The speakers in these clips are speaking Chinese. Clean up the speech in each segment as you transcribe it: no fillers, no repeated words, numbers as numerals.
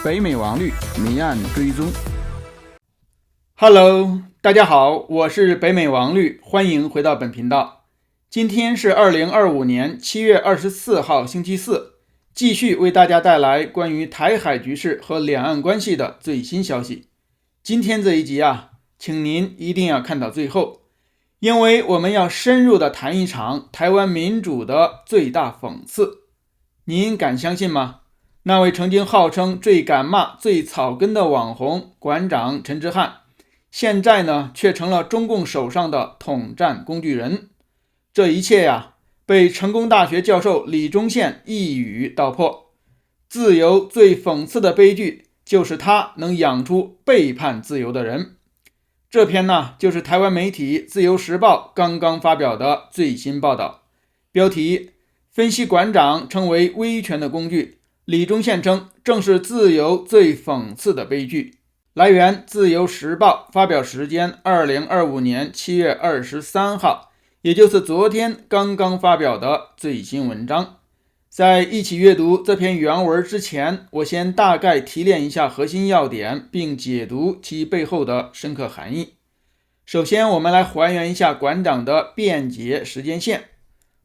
北美王律明暗追踪。Hello， 大家好，我是北美王律，欢迎回到本频道。今天是2025年7月24号星期四，继续为大家带来关于台海局势和两岸关系的最新消息。今天这一集请您一定要看到最后，因为我们要深入的谈一场台湾民主的最大讽刺。您敢相信吗？那位曾经号称最敢骂、最草根的网红馆长陈之汉，现在呢却成了中共手上的统战工具人。这一切被成功大学教授李宗宪一语道破。自由最讽刺的悲剧就是他能养出背叛自由的人。这篇就是台湾媒体自由时报刚刚发表的最新报道，标题分析馆长成为威权的工具，李宗宪称正是自由最讽刺的悲剧。来源自由时报，发表时间2025年7月23号，也就是昨天刚刚发表的最新文章。在一起阅读这篇原文之前，我先大概提炼一下核心要点，并解读其背后的深刻含义。首先，我们来还原一下馆长的辩解时间线。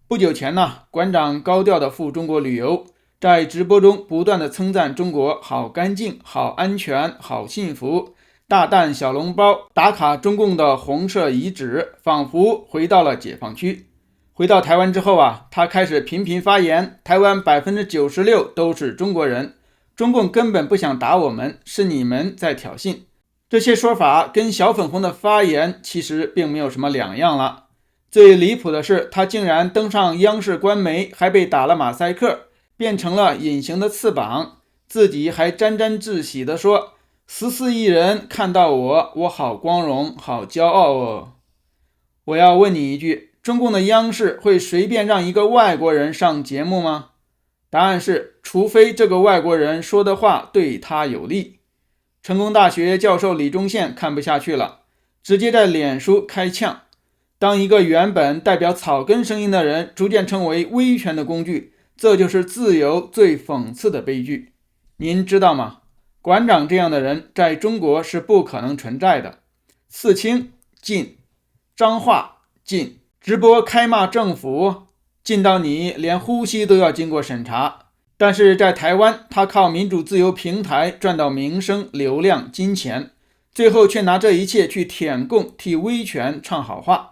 不久前馆长高调的赴中国旅游，在直播中不断的称赞中国好干净、好安全、好幸福，大啖小笼包，打卡中共的红色遗址，仿佛回到了解放区。回到台湾之后他开始频频发言，台湾 96% 都是中国人，中共根本不想打我们，是你们在挑衅。这些说法跟小粉红的发言其实并没有什么两样了。最离谱的是，他竟然登上央视官媒，还被打了马赛克，变成了隐形的翅膀，自己还沾沾自喜地说14亿人看到我好光荣，好骄傲哦。我要问你一句，中共的央视会随便让一个外国人上节目吗？答案是，除非这个外国人说的话对他有利。成功大学教授李宗宪看不下去了，直接在脸书开呛。当一个原本代表草根声音的人逐渐成为威权的工具，这就是自由最讽刺的悲剧。您知道吗？馆长这样的人在中国是不可能存在的。刺青禁，脏话禁，直播开骂政府禁到你连呼吸都要经过审查。但是在台湾，他靠民主自由平台赚到名声、流量、金钱，最后却拿这一切去舔共，替威权唱好话。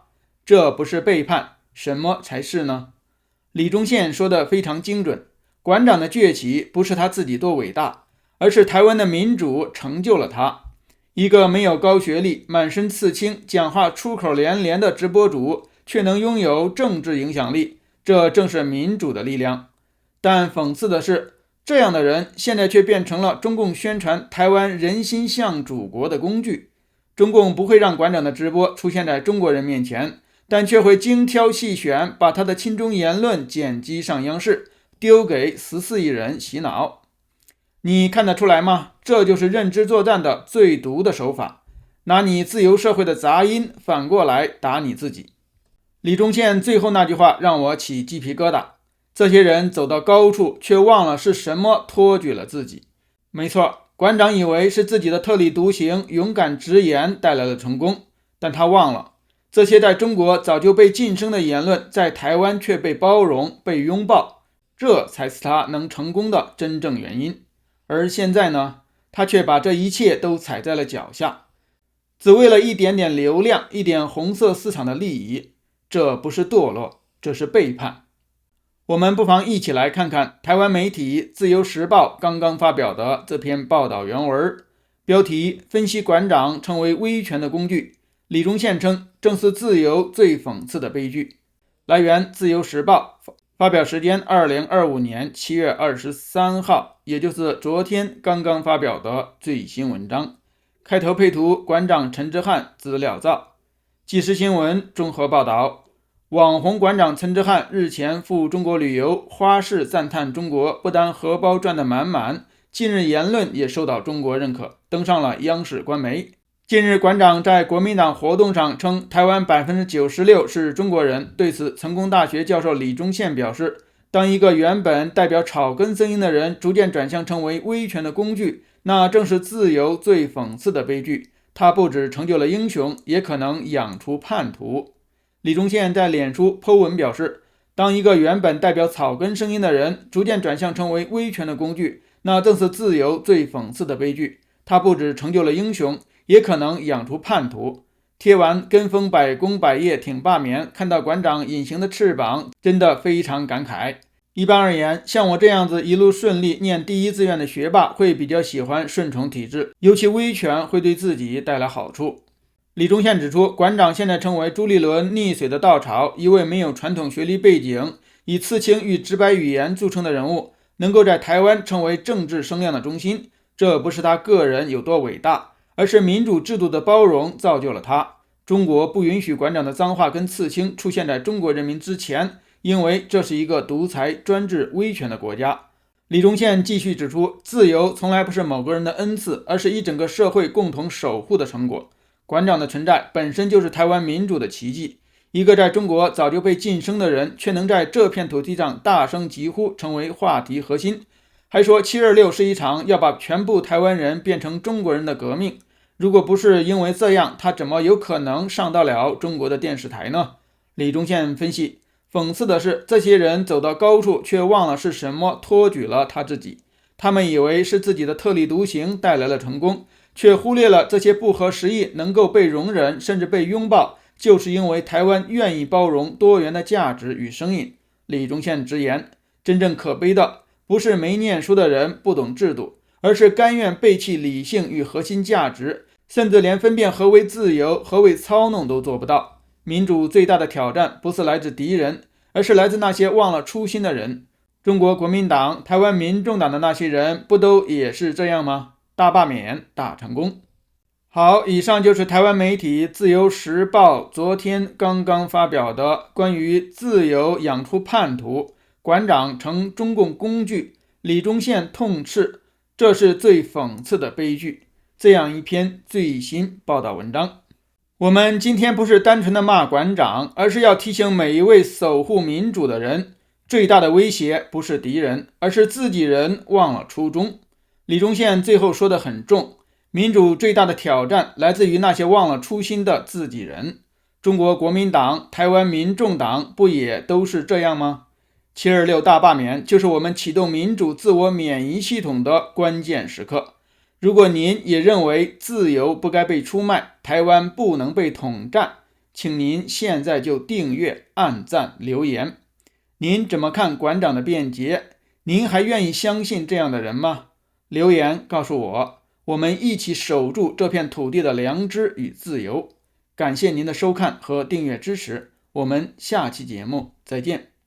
这不是背叛，什么才是呢？李宗宪说的非常精准，馆长的崛起不是他自己多伟大，而是台湾的民主成就了他。一个没有高学历、满身刺青、讲话出口连连的直播主，却能拥有政治影响力，这正是民主的力量。但讽刺的是，这样的人现在却变成了中共宣传台湾人心向祖国的工具。中共不会让馆长的直播出现在中国人面前，但却会精挑细选，把他的亲中言论剪辑上央视，丢给14亿人洗脑。你看得出来吗？这就是认知作战的最毒的手法，拿你自由社会的杂音反过来打你自己。李宗宪最后那句话让我起鸡皮疙瘩，这些人走到高处，却忘了是什么托举了自己。没错，馆长以为是自己的特立独行、勇敢直言带来了成功，但他忘了这些在中国早就被晋升的言论，在台湾却被包容、被拥抱，这才是他能成功的真正原因。而现在呢，他却把这一切都踩在了脚下，只为了一点点流量、一点红色市场的利益。这不是堕落，这是背叛。我们不妨一起来看看台湾媒体自由时报刚刚发表的这篇报道原文，标题分析馆长成为威权的工具，李宗宪称正是自由最讽刺的悲剧。来源自由时报，发表时间2025年7月23号，也就是昨天刚刚发表的最新文章。开头配图馆长陈之汉资料照。即时新闻综合报道，网红馆长陈之汉日前赴中国旅游，花式赞叹中国不但荷包赚得满满，近日言论也受到中国认可，登上了央视官媒。近日，馆长在国民党活动上称台湾 96% 是中国人，对此成功大学教授李宗宪表示，当一个原本代表草根声音的人逐渐转向成为威权的工具，那正是自由最讽刺的悲剧。它不只成就了英雄，也可能养出叛徒。李忠宪在脸书 po 文表示，当一个原本代表草根声音的人逐渐转向成为威权的工具，那正是自由最讽刺的悲剧。它不只成就了英雄，也可能养出叛徒。贴完跟风百工百业挺罢免，看到馆长隐形的翅膀，真的非常感慨。一般而言，像我这样子一路顺利念第一志愿的学霸，会比较喜欢顺从体制，尤其威权会对自己带来好处。李忠宪指出，馆长现在成为朱立伦溺水的稻草，一位没有传统学历背景、以刺青与直白语言著称的人物，能够在台湾成为政治声量的中心，这不是他个人有多伟大，而是民主制度的包容造就了他。中国不允许馆长的脏话跟刺青出现在中国人民之前，因为这是一个独裁、专制、威权的国家。李忠宪继续指出，自由从来不是某个人的恩赐，而是一整个社会共同守护的成果。馆长的存在本身就是台湾民主的奇迹，一个在中国早就被晋升的人，却能在这片土地上大声疾呼，成为话题核心，还说726是一场要把全部台湾人变成中国人的革命。如果不是因为这样，他怎么有可能上到了中国的电视台呢？李忠宪分析，讽刺的是，这些人走到高处，却忘了是什么托举了他自己。他们以为是自己的特立独行带来了成功，却忽略了这些不合时宜能够被容忍，甚至被拥抱，就是因为台湾愿意包容多元的价值与声音。李忠宪直言，真正可悲的不是没念书的人不懂制度，而是甘愿背弃理性与核心价值，甚至连分辨何为自由、何为操弄都做不到。民主最大的挑战不是来自敌人，而是来自那些忘了初心的人。中国国民党、台湾民众党的那些人，不都也是这样吗？大罢免，大成功。好，以上就是台湾媒体《自由时报》昨天刚刚发表的关于自由养出叛徒，馆长成中共工具，李忠宪痛斥这是最讽刺的悲剧，这样一篇最新报道文章。我们今天不是单纯的骂馆长，而是要提醒每一位守护民主的人，最大的威胁不是敌人，而是自己人忘了初衷。李忠宪最后说得很重，民主最大的挑战来自于那些忘了初心的自己人。中国国民党、台湾民众党不也都是这样吗？726大罢免就是我们启动民主自我免疫系统的关键时刻。如果您也认为自由不该被出卖，台湾不能被统战，请您现在就订阅、按赞、留言。您怎么看馆长的辩解？您还愿意相信这样的人吗？留言告诉我，我们一起守住这片土地的良知与自由。感谢您的收看和订阅支持，我们下期节目再见。